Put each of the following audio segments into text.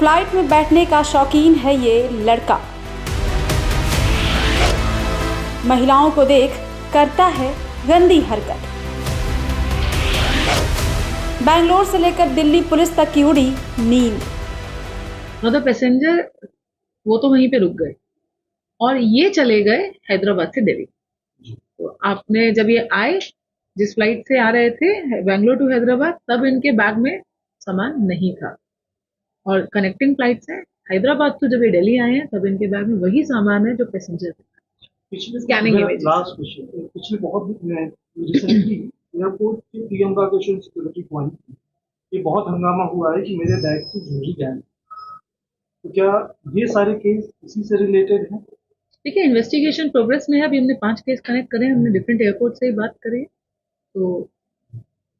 Flight में बैठने का शौकीन है ये लड़का। महिलाओं को देख करता है गंदी हरकत। बेंगलोर से लेकर दिल्ली पुलिस तक की उड़ी नींद। मतलब पैसेंजर वो तो वहीं पे रुक गए और ये चले गए हैदराबाद से दिल्ली। तो आपने जब ये आए, जिस फ्लाइट से आ रहे थे बेंगलोर टू हैदराबाद, तब इनके बैग में सामान नहीं था। और कनेक्टिंग फ्लाइट्स है हैदराबाद तो जब ये दिल्ली आए हैं तब इनके बैग में वही सामान है जो पैसेंजर था। Scanning image. लास्ट क्वेश्चन, पिछले बहुत रिसेंटली एयरपोर्ट के प्रियंका क्वेश्चन सिक्योरिटी पॉइंट ये बहुत हंगामा हुआ है कि मेरे बैग से ज्वेलरी गायब। तो क्या ये सारे केस इसी से रिलेटेड हैं? देखिए, इन्वेस्टिगेशन प्रोग्रेस में है। अभी हमने 5 केस कनेक्ट करे हैं, हमने डिफरेंट एयरपोर्ट से ही बात करी। तो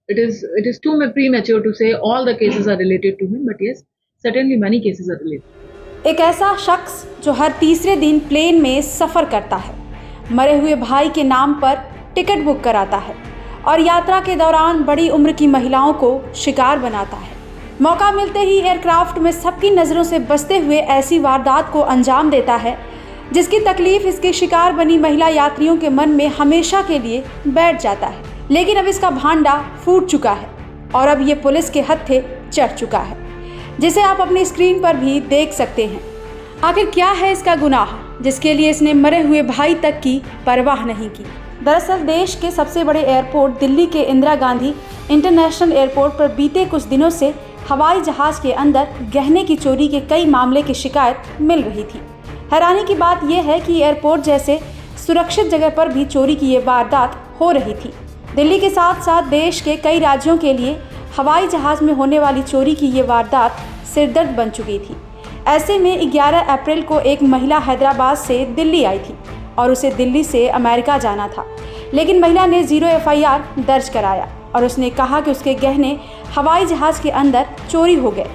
it is too premature to say all the cases are related to him, but yes, certainly many cases are related. एक ऐसा शख्स जो हर तीसरे दिन प्लेन में सफ़र करता है, मरे हुए भाई के नाम पर टिकट बुक कराता है और यात्रा के दौरान बड़ी उम्र की महिलाओं को शिकार बनाता है। मौका मिलते ही एयरक्राफ्ट में सबकी नज़रों से बचते हुए ऐसी वारदात को अंजाम देता है जिसकी तकलीफ इसके शिकार बनी महिला यात्रियों के मन में हमेशा के लिए बैठ जाता है। लेकिन अब इसका भांडा फूट चुका है और अब ये पुलिस के हत्थे चढ़ चुका है, जिसे आप अपनी स्क्रीन पर भी देख सकते हैं। आखिर क्या है इसका गुनाह जिसके लिए इसने मरे हुए भाई तक की परवाह नहीं की। दरअसल देश के सबसे बड़े एयरपोर्ट दिल्ली के इंदिरा गांधी इंटरनेशनल एयरपोर्ट पर बीते कुछ दिनों से हवाई जहाज के अंदर गहने की चोरी के कई मामले की शिकायत मिल रही थी। हैरानी की बात यह है कि एयरपोर्ट जैसे सुरक्षित जगह पर भी चोरी की ये वारदात हो रही थी। दिल्ली के साथ साथ देश के कई राज्यों के लिए हवाई जहाज़ में होने वाली चोरी की ये वारदात सिरदर्द बन चुकी थी। ऐसे में 11 अप्रैल को एक महिला हैदराबाद से दिल्ली आई थी और उसे दिल्ली से अमेरिका जाना था, लेकिन महिला ने 0 FIR दर्ज कराया और उसने कहा कि उसके गहने हवाई जहाज़ के अंदर चोरी हो गए।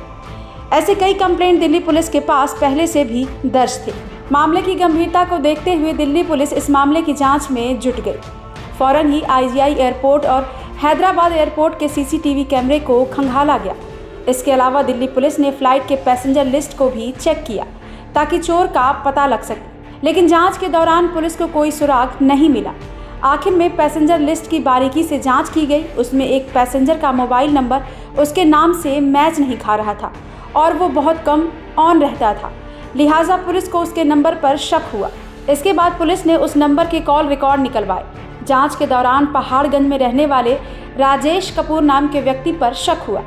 ऐसे कई कंप्लेंट दिल्ली पुलिस के पास पहले से भी दर्ज थे। मामले की गंभीरता को देखते हुए दिल्ली पुलिस इस मामले की जाँच में जुट गई। फौरन ही IGI एयरपोर्ट और हैदराबाद एयरपोर्ट के CCTV कैमरे को खंगाला गया। इसके अलावा दिल्ली पुलिस ने फ्लाइट के पैसेंजर लिस्ट को भी चेक किया ताकि चोर का पता लग सके, लेकिन जांच के दौरान पुलिस को कोई सुराग नहीं मिला। आखिर में पैसेंजर लिस्ट की बारीकी से जांच की गई। उसमें एक पैसेंजर का मोबाइल नंबर उसके नाम से मैच नहीं खा रहा था और वो बहुत कम ऑन रहता था, लिहाजा पुलिस को उसके नंबर पर शक हुआ। इसके बाद पुलिस ने उस नंबर के कॉल रिकॉर्ड निकलवाए। जांच के दौरान पहाड़गंज में रहने वाले राजेश कपूर नाम के व्यक्ति पर शक हुआ।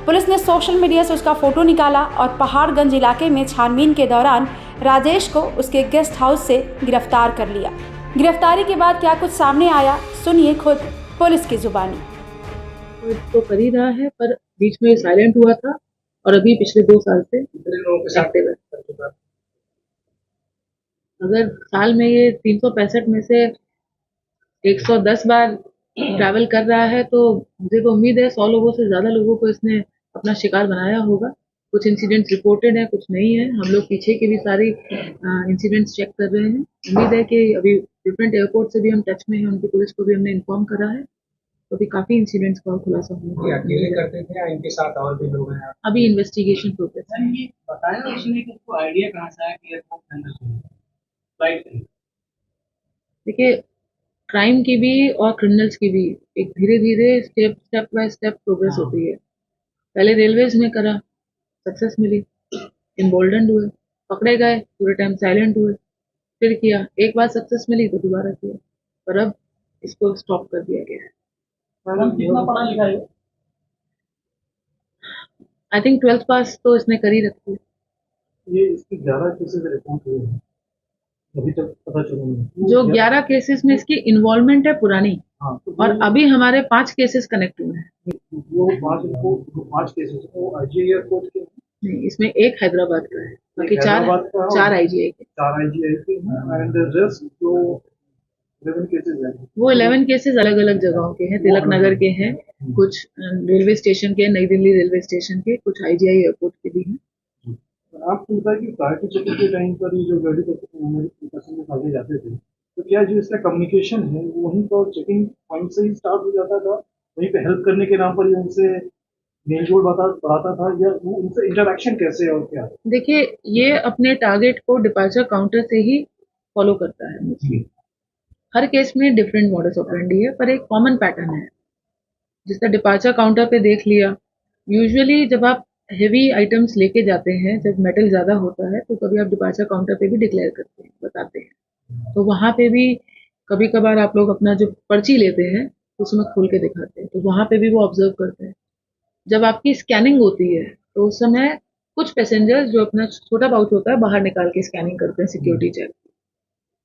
पुलिस ने सोशल मीडिया से उसका फोटो निकाला और पहाड़गंज इलाके में छानबीन के दौरान राजेश को उसके गेस्ट हाउस से गिरफ्तार कर लिया। गिरफ्तारी के बाद क्या कुछ सामने आया, सुनिए खुद पुलिस की जुबानी। तो कर ही रहा है, पर बीच में साइलेंट हुआ था और अभी पिछले 2 साल से एक्टिव है। अगर साल में ये 365 में से 110 बार ट्रैवल कर रहा है तो मुझे तो उम्मीद है 100 लोगों से ज्यादा लोगों को इसने अपना शिकार बनाया होगा। कुछ इंसिडेंट्स रिपोर्टेड है, कुछ नहीं है। हम लोग पीछे के भी सारे इंसिडेंट्स चेक कर रहे हैं। उम्मीद है कि अभी डिफरेंट एयरपोर्ट से भी हम टच में हैं, उनकी पुलिस को भी हमने इन्फॉर्म करा है, तो अभी काफी इंसिडेंट्स का खुलासा होने अकेले करते थे या इनके साथ और भी लोग हैं? अभी इन्वेस्टिगेशन प्रोग्रेस है। ये बताया उसने कि उसको आइडिया कहाँ से आया कि एयरपोर्ट के अंदर फ्लाइट? देखिए, क्राइम की भी और क्रिमिनल्स की भी एक धीरे धीरे स्टेप बाय स्टेप प्रोग्रेस होती है। पहले रेलवेज में करा, सक्सेस मिली, एम्बोल्डन्ड हुए, पकड़े गए, पूरे टाइम साइलेंट हुए, फिर किया, एक बार सक्सेस मिली तो दोबारा किया, पर अब इसको स्टॉप कर दिया गया है। कितना पढ़ा लिखा है? आई थिंक 12th पास तो इसने कर ही रखी है। ये इसके 11 केसेस रिपोर्ट हुए हैं अभी तक, पता चला नहीं। जो 11 केसेस में इसकी इन्वॉल्वमेंट है पुरानी, हाँ, तो और अभी हमारे 5 केसेस कनेक्ट हुए हैं। वो 5 केसेस वो IGI एयरपोर्ट के नहीं, इसमें एक हैदराबाद का है, बाकी 4 IGI के। 4 IGI के एंड रेस्ट जो 11 केसेस हैं वो 11 केसेस अलग अलग जगहों के हैं, तिलक नगर के हैं, कुछ रेलवे स्टेशन के, नई दिल्ली रेलवे स्टेशन के, कुछ IGI एयरपोर्ट के भी हैं। आप सुनता है कि प्राइवेट चेकिंग के टाइम पर ये जो गाड़ी पैसेंजर आगे जाते थे, तो क्या जो इसका कम्युनिकेशन है वहीं पर चेकिंग पॉइंट से ही स्टार्ट हो जाता था, वहीं पे हेल्प करने के नाम पर ही उनसे मेल जोल बढ़ाता था, या वो उनसे इंटरेक्शन कैसे है और क्या है? देखिए, ये अपने टारगेट को डिपार्चर काउंटर से ही फॉलो करता है मोस्टली। हर केस में डिफरेंट मॉडस ऑपरेंडी है, पर एक कॉमन पैटर्न है। जिसका डिपार्चर काउंटर पे देख लिया, यूजुअली जब आप हेवी आइटम्स लेके जाते हैं, जब मेटल ज़्यादा होता है, तो कभी आप डिपार्चर काउंटर पे भी डिक्लेयर करते हैं, बताते हैं। तो वहाँ पे भी कभी कभार आप लोग अपना जो पर्ची लेते हैं उसमें खोल के दिखाते हैं, तो वहाँ पे भी वो ऑब्जर्व करते हैं। जब आपकी स्कैनिंग होती है तो उस समय कुछ पैसेंजर्स जो अपना छोटा पाउच होता है बाहर निकाल के स्कैनिंग करते हैं, सिक्योरिटी चेक।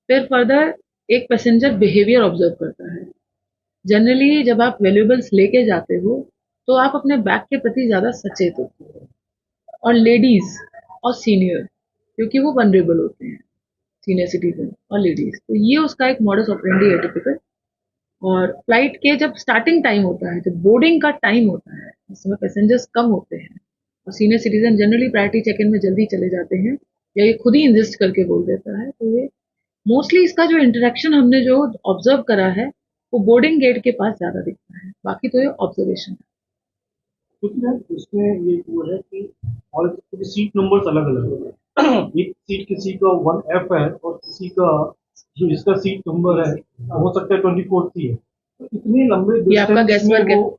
फिर फर्दर एक पैसेंजर बिहेवियर ऑब्जर्व करता है। जनरली जब आप वैल्यूएबल्स लेके जाते हो तो आप अपने बैग के प्रति ज़्यादा सचेत होते हो, और लेडीज़ और सीनियर, क्योंकि वो वनरेबल होते हैं, सीनियर सिटीजन और लेडीज़, तो ये उसका एक मॉडस ऑपरेंडी है टिपिकल। और फ्लाइट के जब स्टार्टिंग टाइम होता है, जब बोर्डिंग का टाइम होता है, उस समय पैसेंजर्स कम होते हैं और senior citizen generally priority check in में जल्दी चले जाते हैं, या ये खुद ही इंजिस्ट करके बोल देता है। तो ये मोस्टली इसका जो इंटरेक्शन हमने जो ऑब्जर्व करा है वो बोर्डिंग गेट के पास ज़्यादा दिखता है, बाकी तो ये ऑब्जर्वेशन है। क्योंकि ना उसमें ये वो है कि और सीट नंबर्स अलग अलग है। एक सीट किसी का 1F है और किसी का जो जिसका सीट नंबर है हो सकता है 24 सी है। तो इतने लंबे ये आपका डिस्टेंस गैस वर्क में है, वो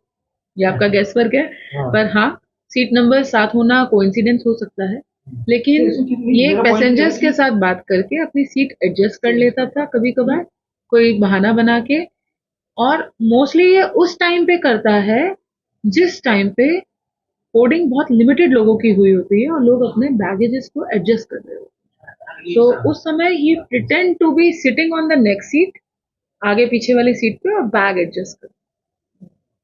ये आपका गैस वर्क है। हाँ। पर हाँ, सीट नंबर साथ होना कोइंसिडेंस हो सकता है, लेकिन तो इसमें कितनी- ये मेरा point पैसेंजर्स ये है के साथ बात करके अपनी सीट एडजस्ट कर लेता था कभी कभार, कोई बहाना बना के। और मोस्टली ये उस टाइम पे करता है जिस टाइम पे बोर्डिंग बहुत लिमिटेड लोगों की हुई होती है और लोग अपने बैगेजेस को एडजस्ट कर रहे होते हैं। तो उस समय ही pretend to be sitting on the next seat, आगे पीछे वाली सीट पे, और बैग एडजस्ट कर,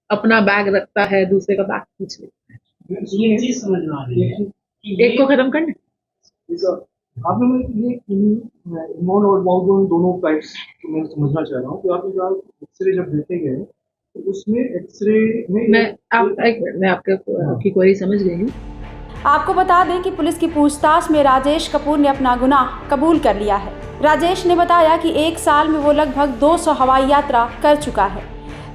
अपना बैग रखता है, दूसरे का बैग खींच लेता है। ये चीज समझ में आ रही है कि एक को खत्म करना। आपने मुझे ये इनबाउंड और आउटबाउंड दोनों फ्लाइट्स मैं समझना चाह रहा हूँ कि आपने कहा एक्सरे जब देखे गए तो उसमें एक्सरे में मैं आपकी क्वेरी समझ गई हूँ। आपको बता दें कि पुलिस की पूछताछ में राजेश कपूर ने अपना गुनाह कबूल कर लिया है। राजेश ने बताया कि एक साल में वो लगभग 200 हवाई यात्रा कर चुका है।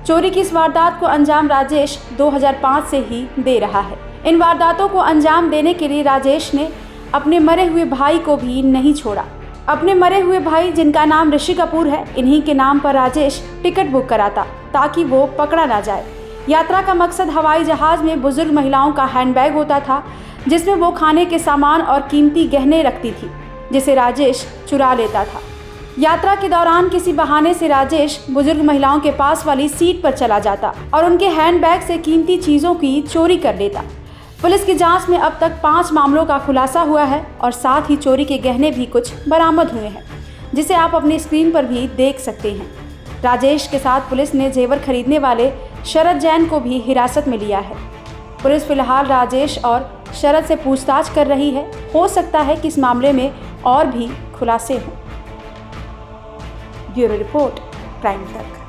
चोरी की इस वारदात को अंजाम राजेश 2005 से ही दे रहा है। इन वारदातों को अंजाम देने के लिए राजेश ने अपने मरे हुए भाई को भी नहीं छोड़ा। अपने मरे हुए भाई, जिनका नाम ऋषि कपूर है, इन्हीं के नाम पर राजेश टिकट बुक कराता ताकि वो पकड़ा ना जाए। यात्रा का मकसद हवाई जहाज में बुजुर्ग महिलाओं का हैंडबैग होता था, जिसमें वो खाने के सामान और कीमती गहने रखती थी, जिसे राजेश चुरा लेता था। यात्रा के दौरान किसी बहाने से राजेश बुजुर्ग महिलाओं के पास वाली सीट पर चला जाता और उनके हैंडबैग से कीमती चीज़ों की चोरी कर लेता। पुलिस की जांच में अब तक 5 मामलों का खुलासा हुआ है और साथ ही चोरी के गहने भी कुछ बरामद हुए हैं, जिसे आप अपनी स्क्रीन पर भी देख सकते हैं। राजेश के साथ पुलिस ने जेवर खरीदने वाले शरद जैन को भी हिरासत में लिया है। पुलिस फिलहाल राजेश और शरद से पूछताछ कर रही है। हो सकता है कि इस मामले में और भी खुलासे हों। ब्यूरो रिपोर्ट, प्राइम तक।